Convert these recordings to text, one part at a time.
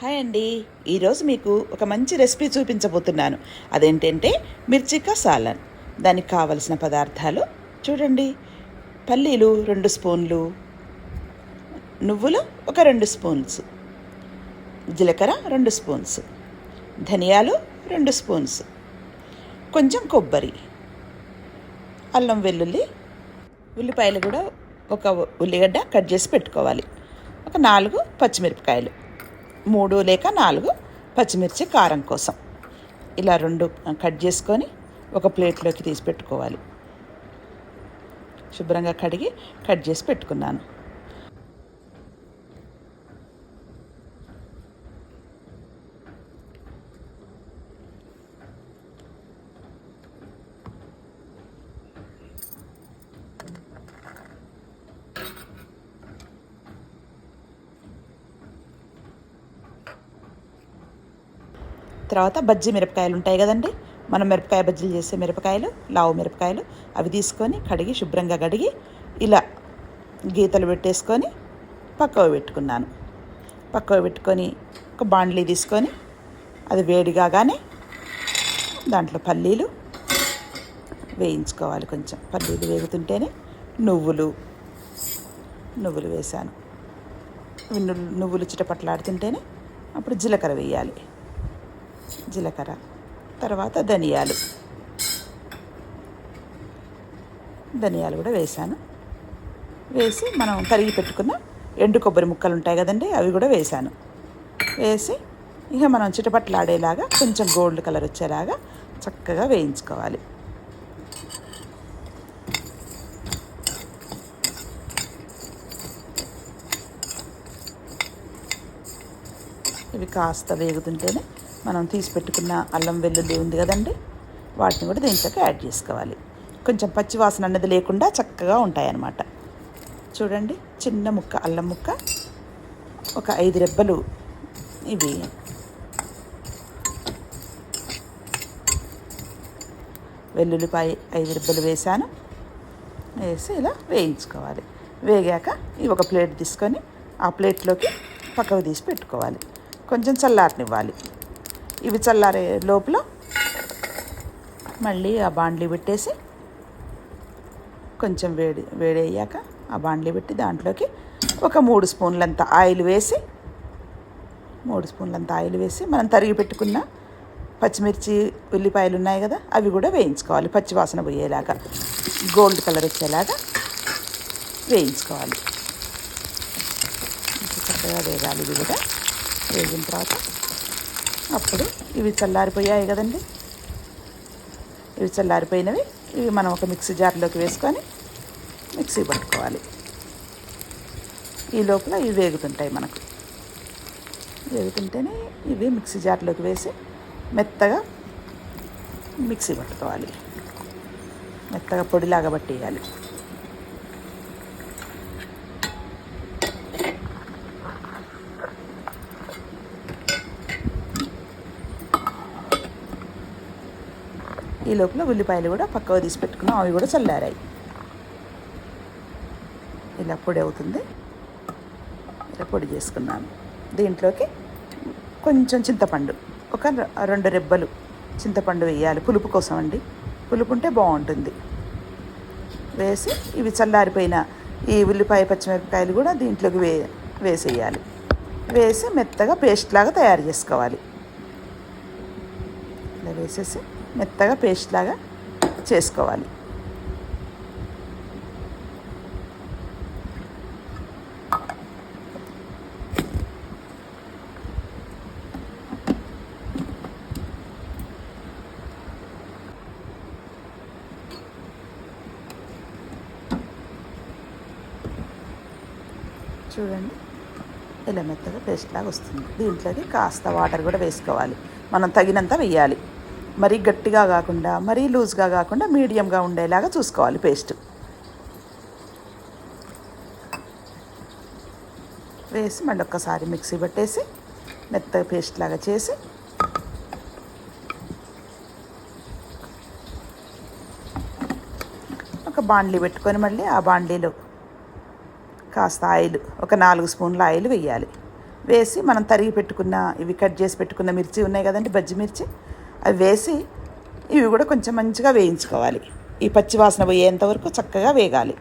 Hi అండి. ఈరోజు మీకు ఒక మంచి రెసిపీ చూపించబోతున్నాను. అదేంటంటే మిర్చికా సాలన్. దానికి కావలసిన పదార్థాలు చూడండి. పల్లీలు 2 స్పూన్లు, నువ్వులు ఒక 2 స్పూన్స్, జీలకర్ర 2 స్పూన్స్, ధనియాలు 2 స్పూన్స్, కొంచెం కొబ్బరి, అల్లం వెల్లుల్లి, ఉల్లిపాయలు కూడా ఒక ఉల్లిగడ్డ కట్ చేసి పెట్టుకోవాలి. ఒక 4 పచ్చిమిరపకాయలు, 3 లేక 4 పచ్చిమిర్చి కారం కోసం. ఇలా 2 కట్ చేసుకొని ఒక ప్లేట్లోకి తీసి పెట్టుకోవాలి. శుభ్రంగా కడిగి కట్ చేసి పెట్టుకున్నాను. తర్వాత బజ్జీ మిరపకాయలు ఉంటాయి కదండి, మనం మిరపకాయ బజ్జీలు చేసే మిరపకాయలు, లావు మిరపకాయలు, అవి తీసుకొని కడిగి శుభ్రంగా కడిగి ఇలా గీతలు పెట్టేసుకొని పక్కకు పెట్టుకున్నాను. పక్కకు పెట్టుకొని ఒక బాండ్లీ తీసుకొని అది వేడి కాగానే దాంట్లో పల్లీలు వేయించుకోవాలి. కొంచెం పల్లీలు వేగుతుంటేనే నువ్వులు వేసాను. నువ్వులు చిటపట్లాడుతుంటేనే అప్పుడు జీలకర్ర వేయాలి. జీలకర్ర తర్వాత ధనియాలు కూడా వేసాను. వేసి మనం తరిగి పెట్టుకున్న ఎండు కొబ్బరి ముక్కలు ఉంటాయి కదండి, అవి కూడా వేసాను. వేసి ఇక మనం చిటపట్లాడేలాగా కొంచెం గోల్డ్ కలర్ వచ్చేలాగా చక్కగా వేయించుకోవాలి. ఇవి కాస్త వేగుతుంటేనే మనం తీసి పెట్టుకున్న అల్లం వెల్లుల్లి ఉంది కదండి, వాటిని కూడా దీంట్లోకి యాడ్ చేసుకోవాలి. కొంచెం పచ్చి వాసన అన్నది లేకుండా చక్కగా ఉంటాయన్నమాట. చూడండి, చిన్న ముక్క అల్లం ముక్క, ఒక 5 రెబ్బలు ఇవి వెల్లుల్లిపాయ 5 రెబ్బలు వేసాను. వేసి ఇలా వేయించుకోవాలి. వేగాక ఇవి ఒక ప్లేట్ తీసుకొని ఆ ప్లేట్లోకి పక్కకు తీసి పెట్టుకోవాలి. కొంచెం చల్లారనివ్వాలి. ఇవి చల్లారే లోపల మళ్ళీ ఆ బాండ్లీ పెట్టేసి కొంచెం వేడి అయ్యాక ఆ బాండ్లీ పెట్టి దాంట్లోకి ఒక 3 స్పూన్లంత ఆయిల్ వేసి మనం తరిగి పెట్టుకున్న పచ్చిమిర్చి ఉల్లిపాయలు ఉన్నాయి కదా, అవి కూడా వేయించుకోవాలి. పచ్చి వాసన పోయేలాగా గోల్డ్ కలర్ వచ్చేలాగా వేయించుకోవాలి. చక్కగా వేగాలి. ఇవి కూడా వేగిన తర్వాత అప్పుడు ఇవి చల్లారిపోయాయి కదండి, ఇవి చల్లారిపోయినవి ఇవి మనం ఒక మిక్సీ జార్లోకి వేసుకొని మిక్సీ పట్టుకోవాలి. ఈ లోపల ఇవి వేగుతుంటాయి. మనకు వేగుతుంటేనే ఇవి మిక్సీ జార్లోకి వేసి మెత్తగా మిక్సీ పట్టుకోవాలి. మెత్తగా పొడిలాగా పట్టేయాలి. ఈ లోపల ఉల్లిపాయలు కూడా పక్కకు తీసి పెట్టుకున్నాం, అవి కూడా చల్లారాయి. ఇలా పొడి అవుతుంది. ఇలా పొడి చేసుకున్నాను. దీంట్లోకి కొంచెం చింతపండు, ఒక 2 రెబ్బలు చింతపండు వేయాలి. పులుపు కోసం అండి, పులుపు ఉంటే బాగుంటుంది. వేసి ఇవి చల్లారిపోయిన ఈ ఉల్లిపాయ పచ్చిమిరపకాయలు కూడా దీంట్లోకి వేసేయాలి. వేసి మెత్తగా పేస్ట్ లాగా తయారు చేసుకోవాలి. ఇలా వేసేసి మెత్తగా పేస్ట్ లాగా చేసుకోవాలి. చూడండి, ఇలా మెత్తగా పేస్ట్ లాగా వస్తుంది. దీంట్లోకి కాస్త వాటర్ కూడా వేసుకోవాలి. మనం తగినంత వేయాలి. మరీ గట్టిగా కాకుండా మరీ లూజ్గా కాకుండా మీడియంగా ఉండేలాగా చూసుకోవాలి. పేస్ట్ వేసి మళ్ళీ ఒక్కసారి మిక్సీ పట్టేసి మెత్తగా పేస్ట్ లాగా చేసి ఒక బాండ్లీ పెట్టుకొని మళ్ళీ ఆ బాండ్లీలో కాస్త ఆయిల్, ఒక 4 స్పూన్ల ఆయిల్ వేయాలి. వేసి మనం తరిగి పెట్టుకున్న ఇవి కట్ చేసి పెట్టుకున్న మిర్చి ఉన్నాయి కదండి, బజ్జి మిర్చి, అవి వేసి ఇవి కూడా కొంచెం మంచిగా వేయించుకోవాలి. ఈ పచ్చి వాసన పోయేంత వరకు చక్కగా వేగాలి.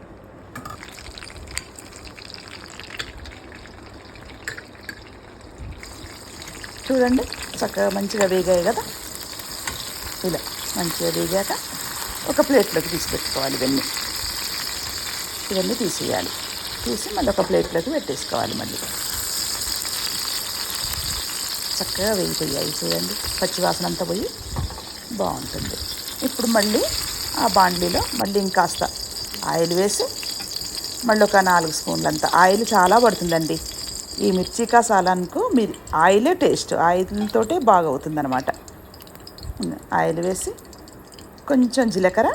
చూడండి చక్కగా మంచిగా వేగాయి కదా. ఇలా మంచిగా వేగాక ఒక ప్లేట్లోకి తీసి పెట్టుకోవాలి. ఇవన్నీ తీసేయాలి. తీసి మళ్ళీ ఒక ప్లేట్లోకి పెట్టేసుకోవాలి. మళ్ళీ చక్కగా వేగిపోయాయి చూడండి, పచ్చివాసన అంతా పోయి బాగుంటుంది. ఇప్పుడు మళ్ళీ ఆ బాండ్లీలో మళ్ళీ ఇంకాస్త ఆయిల్ వేసి మళ్ళీ ఒక 4 స్పూన్లంత ఆయిల్ చాలా పడుతుందండి. ఈ మిర్చి కా సాలాన్కు మీరు ఆయిలే టేస్ట్, ఆయిల్తోటే బాగా అవుతుందన్నమాట. ఆయిల్ వేసి కొంచెం జీలకర్ర,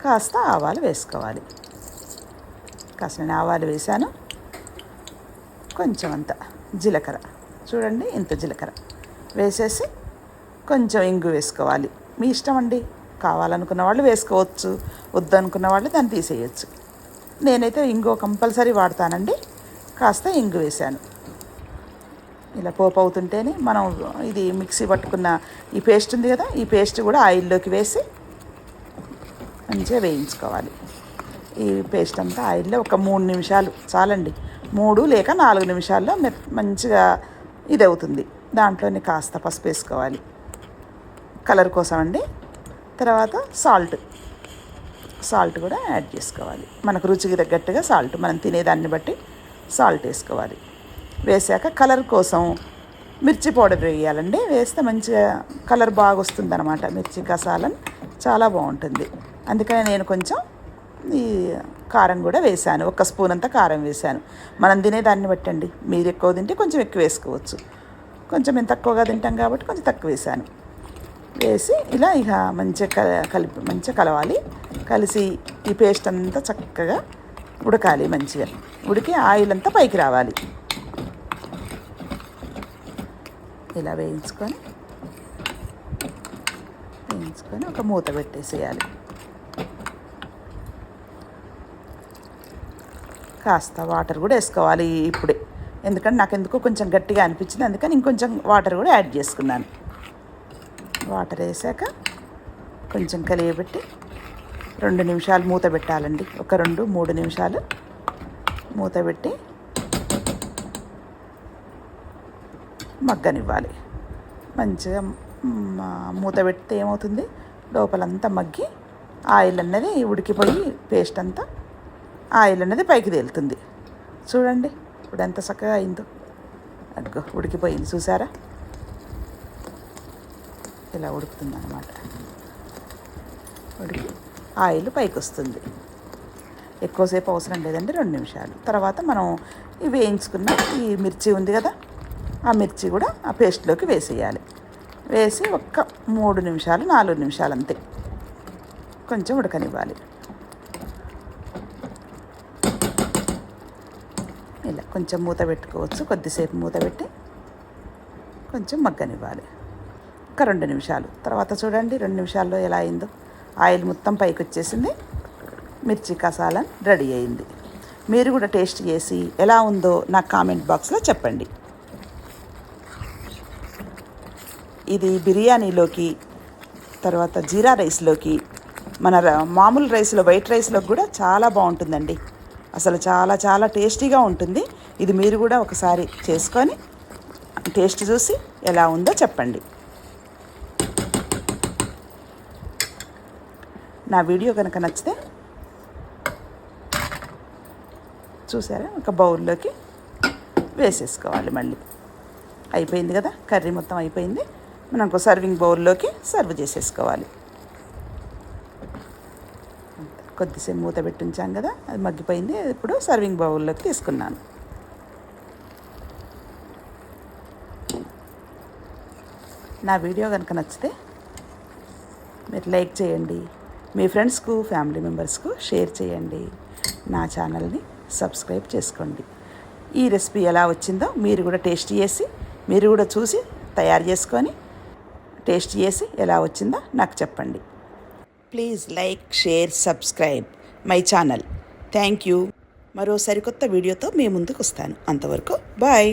కాస్త ఆవాలు వేసుకోవాలి. కాస్త నేను ఆవాలు వేసాను, కొంచెం అంత జీలకర్ర, చూడండి ఇంత జీలకర్ర వేసేసి కొంచెం ఇంగు వేసుకోవాలి. మీ ఇష్టం అండి, కావాలనుకున్న వాళ్ళు వేసుకోవచ్చు, వద్దనుకున్న వాళ్ళు దాన్ని తీసేయచ్చు. నేనైతే ఇంగు కంపల్సరీ వాడతానండి. కాస్త ఇంగు వేసాను. ఇలా పోపు అవుతుంటేనే మనం ఇది మిక్సీ పట్టుకున్న ఈ పేస్ట్ ఉంది కదా, ఈ పేస్ట్ కూడా ఆయిల్లోకి వేసి మంచిగా వేయించుకోవాలి. ఈ పేస్ట్ అంతా ఆయిల్లో ఒక 3 నిమిషాలు చాలండి. 3 లేక 4 నిమిషాల్లో మంచిగా ఇది అవుతుంది. దాంట్లోనే కాస్త పసుపు వేసుకోవాలి కలర్ కోసం అండి. తర్వాత సాల్ట్ కూడా యాడ్ చేసుకోవాలి. మనకు రుచికి తగ్గట్టుగా సాల్ట్, మనం తినేదాన్ని బట్టి సాల్ట్ వేసుకోవాలి. వేసాక కలర్ కోసం మిర్చి పౌడర్ వేయాలండి. వేస్తే మంచిగా కలర్ బాగా వస్తుంది అనమాట. మిర్చి కసాలం చాలా బాగుంటుంది. అందుకని నేను కొంచెం ఈ కారం కూడా వేసాను. 1 స్పూన్ అంతా కారం వేసాను. మనం తినేదాన్ని బట్టి అండి. మీరు ఎక్కువ తింటే కొంచెం ఎక్కువ వేసుకోవచ్చు. కొంచెం మేము తక్కువగా తింటాం కాబట్టి కొంచెం తక్కువ వేసాను. వేసి ఇలా ఇక మంచిగా మంచిగా కలవాలి. కలిసి ఈ పేస్ట్ అంతా చక్కగా ఉడకాలి. మంచిగా ఉడికి ఆయిల్ అంతా పైకి రావాలి. ఇలా వేయించుకొని ఒక మూత పెట్టేసేయాలి. కాస్త వాటర్ కూడా వేసుకోవాలి ఇప్పుడే, ఎందుకంటే నాకు ఎందుకో కొంచెం గట్టిగా అనిపించింది. అందుకని ఇంకొంచెం వాటర్ కూడా యాడ్ చేసుకున్నాను. వాటర్ వేసాక కొంచెం కలియబెట్టి 2 నిమిషాలు మూత పెట్టాలండి. ఒక 2-3 నిమిషాలు మూత పెట్టి మగ్గనివ్వాలి. మంచిగా మూత పెడితే ఏమవుతుంది, లోపలంతా మగ్గి ఆయిల్ అన్నది ఉడికిపోయి పేస్ట్ అంతా ఆయిల్ అన్నది పైకి తేలుతుంది. చూడండి ఇప్పుడు ఎంత చక్కగా అయిందో. అదిగో ఉడికిపోయింది చూసారా, ఇలా ఉడుకుతుంది అన్నమాట. ఉడికి ఆయిల్ పైకి వస్తుంది. ఎక్కువసేపు అవసరం లేదండి, 2 నిమిషాలు. తర్వాత మనం ఈ వేయించుకున్న ఈ మిర్చి ఉంది కదా, ఆ మిర్చి కూడా ఆ పేస్ట్లోకి వేసేయాలి. వేసి ఒక్క 3 నిమిషాలు 4 నిమిషాలు అంతే కొంచెం ఉడకనివ్వాలి. ఇలా కొంచెం మూత పెట్టుకోవచ్చు. కొద్దిసేపు మూత పెట్టి కొంచెం మగ్గనివ్వాలి. ఒక 2 నిమిషాలు తర్వాత చూడండి 2 నిమిషాల్లో ఎలా అయిందో. ఆయిల్ మొత్తం పైకి వచ్చేసింది. మిర్చి కసాలా రెడీ అయింది. మీరు కూడా టేస్ట్ చేసి ఎలా ఉందో నాకు కామెంట్ బాక్స్లో చెప్పండి. ఇది బిర్యానీలోకి, తర్వాత జీరా రైస్లోకి, మన మామూలు రైస్లో వైట్ రైస్లో కూడా చాలా బాగుంటుందండి. అసలు చాలా చాలా టేస్టీగా ఉంటుంది. ఇది మీరు కూడా ఒకసారి చేసుకొని టేస్ట్ చూసి ఎలా ఉందో చెప్పండి. నా వీడియో కనుక నచ్చితే చూసారా, ఒక బౌల్లోకి వేసేసుకోవాలి. మళ్ళీ అయిపోయింది కదా, కర్రీ మొత్తం అయిపోయింది. మనం ఒక సర్వింగ్ బౌల్లోకి సర్వ్ చేసేసుకోవాలి. కొద్దిసేపు మూత పెట్టి ఉంచాం కదా, అది మగ్గిపోయింది. ఇప్పుడు సర్వింగ్ బౌల్లోకి తీసుకున్నాను. నా వీడియో కనుక నచ్చితే మీరు లైక్ చేయండి, మీ ఫ్రెండ్స్కు ఫ్యామిలీ మెంబర్స్కు షేర్ చేయండి, నా ఛానల్ని సబ్స్క్రైబ్ చేసుకోండి. ఈ రెసిపీ ఎలా వచ్చిందో మీరు కూడా టేస్ట్ చేసి, మీరు కూడా చూసి తయారు చేసుకొని టేస్ట్ చేసి ఎలా వచ్చిందో నాకు చెప్పండి. Please like, share, subscribe my channel. Thank you. మరో సరికొత్త వీడియోతో మీ ముందుకు వస్తాను. అంతవరకు బాయ్.